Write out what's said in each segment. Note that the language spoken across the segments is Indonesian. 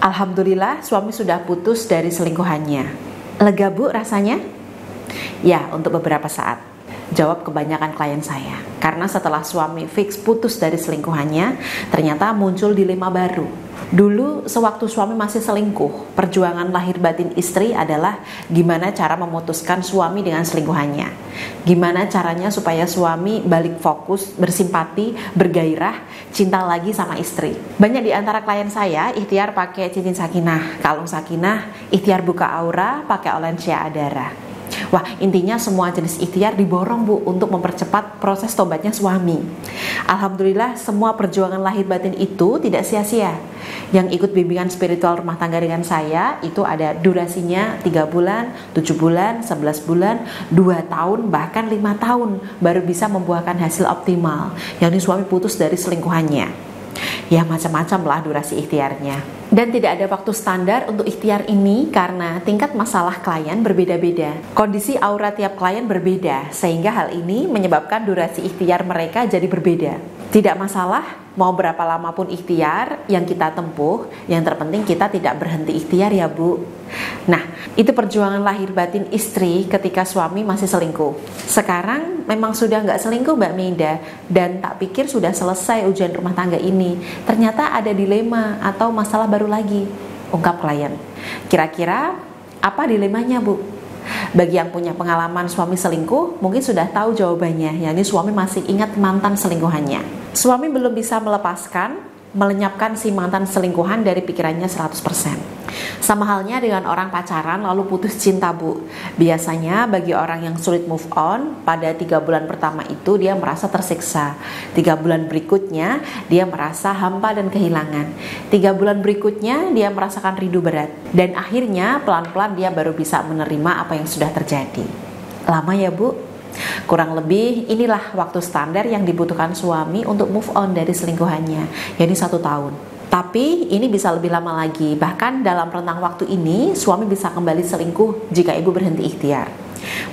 Alhamdulillah suami sudah putus dari selingkuhannya. Lega bu rasanya? Ya, untuk beberapa saat. Jawab kebanyakan klien saya. Karena setelah suami fix putus dari selingkuhannya, ternyata muncul dilema baru. Dulu sewaktu suami masih selingkuh, perjuangan lahir batin istri adalah gimana cara memutuskan suami dengan selingkuhannya. Gimana caranya supaya suami balik fokus, bersimpati, bergairah, cinta lagi sama istri. Banyak di antara klien saya ikhtiar pakai cincin sakinah, kalung sakinah, ikhtiar buka aura, pakai Olensia Adara. Wah, intinya semua jenis ikhtiar diborong bu untuk mempercepat proses tobatnya suami. Alhamdulillah semua perjuangan lahir batin itu tidak sia-sia. Yang ikut bimbingan spiritual rumah tangga dengan saya itu ada durasinya 3 bulan, 7 bulan, 11 bulan, 2 tahun, bahkan 5 tahun baru bisa membuahkan hasil optimal, yakni suami putus dari selingkuhannya. Ya macam-macam lah durasi ikhtiarnya. Dan tidak ada waktu standar untuk ikhtiar ini karena tingkat masalah klien berbeda-beda. Kondisi aura tiap klien berbeda, sehingga hal ini menyebabkan durasi ikhtiar mereka jadi berbeda. Tidak masalah, mau berapa lama pun ikhtiar yang kita tempuh, yang terpenting kita tidak berhenti ikhtiar ya bu. Nah, itu perjuangan lahir batin istri ketika suami masih selingkuh. Sekarang memang sudah nggak selingkuh Mbak Meida, dan tak pikir sudah selesai ujian rumah tangga ini. Ternyata ada dilema atau masalah baru lagi, ungkap klien. Kira-kira apa dilemanya bu? Bagi yang punya pengalaman suami selingkuh, mungkin sudah tahu jawabannya, yakni suami masih ingat mantan selingkuhannya. Suami belum bisa melepaskan, melenyapkan si mantan selingkuhan dari pikirannya 100%. Sama halnya dengan orang pacaran lalu putus cinta bu. Biasanya bagi orang yang sulit move on, pada 3 bulan pertama itu dia merasa tersiksa. 3 bulan berikutnya dia merasa hampa dan kehilangan. 3 bulan berikutnya dia merasakan rindu berat. Dan akhirnya pelan-pelan dia baru bisa menerima apa yang sudah terjadi. Lama ya bu? Kurang lebih inilah waktu standar yang dibutuhkan suami untuk move on dari selingkuhannya, yakni 1 tahun. Tapi ini bisa lebih lama lagi, bahkan dalam rentang waktu ini suami bisa kembali selingkuh jika ibu berhenti ikhtiar.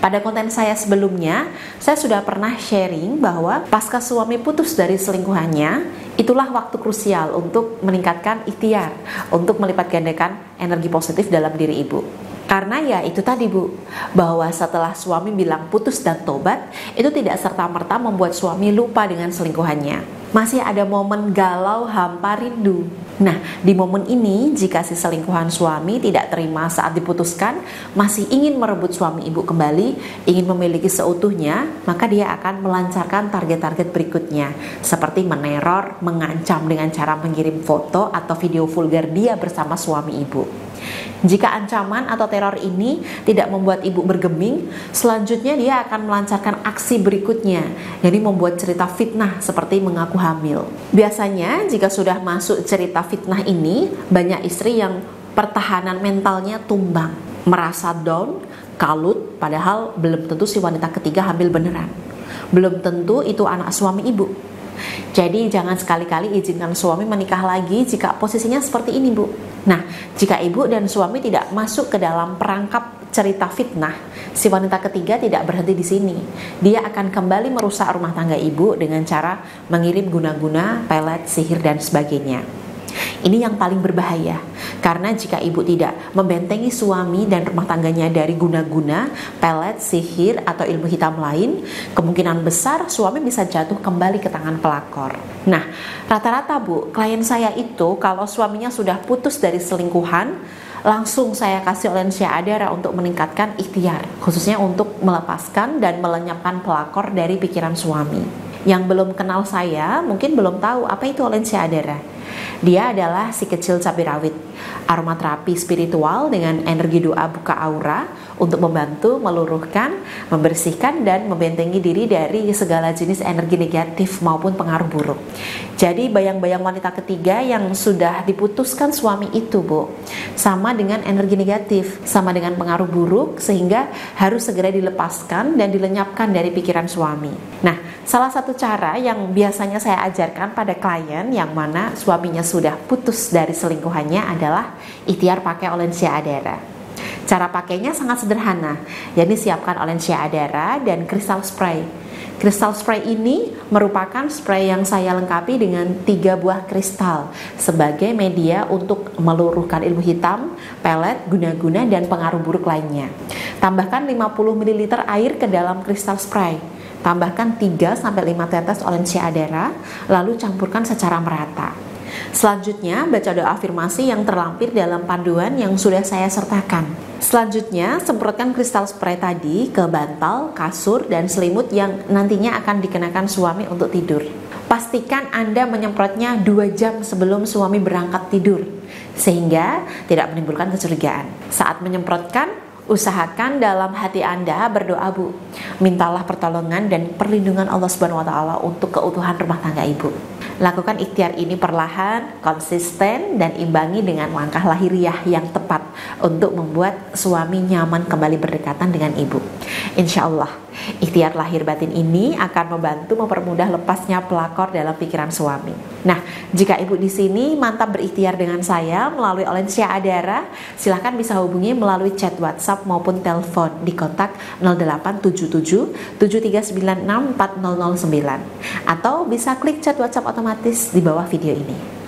Pada konten saya sebelumnya, saya sudah pernah sharing bahwa pasca suami putus dari selingkuhannya, itulah waktu krusial untuk meningkatkan ikhtiar, untuk melipat gandakan energi positif dalam diri ibu. Karena ya itu tadi bu, bahwa setelah suami bilang putus dan tobat, itu tidak serta-merta membuat suami lupa dengan selingkuhannya. Masih ada momen galau, hampa, rindu. Nah, di momen ini jika si selingkuhan suami tidak terima saat diputuskan, masih ingin merebut suami ibu kembali, ingin memiliki seutuhnya, maka dia akan melancarkan target-target berikutnya, seperti meneror, mengancam dengan cara mengirim foto atau video vulgar dia bersama suami ibu. Jika ancaman atau teror ini tidak membuat ibu bergeming, selanjutnya dia akan melancarkan aksi berikutnya, yakni membuat cerita fitnah seperti mengaku hamil. Biasanya jika sudah masuk cerita fitnah ini, banyak istri yang pertahanan mentalnya tumbang, merasa down, kalut, padahal belum tentu si wanita ketiga hamil beneran. Belum tentu itu anak suami ibu. Jadi jangan sekali-kali izinkan suami menikah lagi jika posisinya seperti ini bu. Nah, jika ibu dan suami tidak masuk ke dalam perangkap cerita fitnah, si wanita ketiga tidak berhenti di sini. Dia akan kembali merusak rumah tangga ibu dengan cara mengirim guna-guna, pelet, sihir, dan sebagainya. Ini yang paling berbahaya, karena jika ibu tidak membentengi suami dan rumah tangganya dari guna-guna, pelet, sihir, atau ilmu hitam lain, kemungkinan besar suami bisa jatuh kembali ke tangan pelakor. Nah, rata-rata bu, klien saya itu kalau suaminya sudah putus dari selingkuhan, langsung saya kasih Olensia Adara untuk meningkatkan ikhtiar, khususnya untuk melepaskan dan melenyapkan pelakor dari pikiran suami. Yang belum kenal saya mungkin belum tahu apa itu Olensia Adara. Dia adalah si kecil cabai rawit, aromaterapi spiritual dengan energi doa buka aura untuk membantu meluruhkan, membersihkan, dan membentengi diri dari segala jenis energi negatif maupun pengaruh buruk. Jadi bayang-bayang wanita ketiga yang sudah diputuskan suami itu bu, sama dengan energi negatif, sama dengan pengaruh buruk, sehingga harus segera dilepaskan dan dilenyapkan dari pikiran suami. Nah, salah satu cara yang biasanya saya ajarkan pada klien yang mana suaminya sudah putus dari selingkuhannya adalah ikhtiar pakai Olensia Adara. Cara pakainya sangat sederhana, yakni siapkan Olensia Adara dan kristal spray. Kristal spray ini merupakan spray yang saya lengkapi dengan 3 buah kristal sebagai media untuk meluruhkan ilmu hitam, pelet, guna-guna, dan pengaruh buruk lainnya. Tambahkan 50 ml air ke dalam kristal spray. Tambahkan 3-5 tetes olensia adara, lalu campurkan secara merata. Selanjutnya, baca doa afirmasi yang terlampir dalam panduan yang sudah saya sertakan. Selanjutnya, semprotkan kristal spray tadi ke bantal, kasur, dan selimut yang nantinya akan dikenakan suami untuk tidur. Pastikan Anda menyemprotnya 2 jam sebelum suami berangkat tidur, sehingga tidak menimbulkan kecurigaan. Saat menyemprotkan, usahakan dalam hati Anda berdoa, Bu. Mintalah pertolongan dan perlindungan Allah Subhanahu wa taala untuk keutuhan rumah tangga Ibu. Lakukan ikhtiar ini perlahan, konsisten, dan imbangi dengan langkah lahiriah yang tepat untuk membuat suami nyaman kembali berdekatan dengan Ibu. Insya Allah, ikhtiar lahir batin ini akan membantu mempermudah lepasnya pelakor dalam pikiran suami. Nah, jika Ibu di sini mantap berikhtiar dengan saya melalui olensia adara, silahkan bisa hubungi melalui chat WhatsApp maupun telepon di kontak 0877 7396 4009 atau bisa klik chat WhatsApp otomatis di bawah video ini.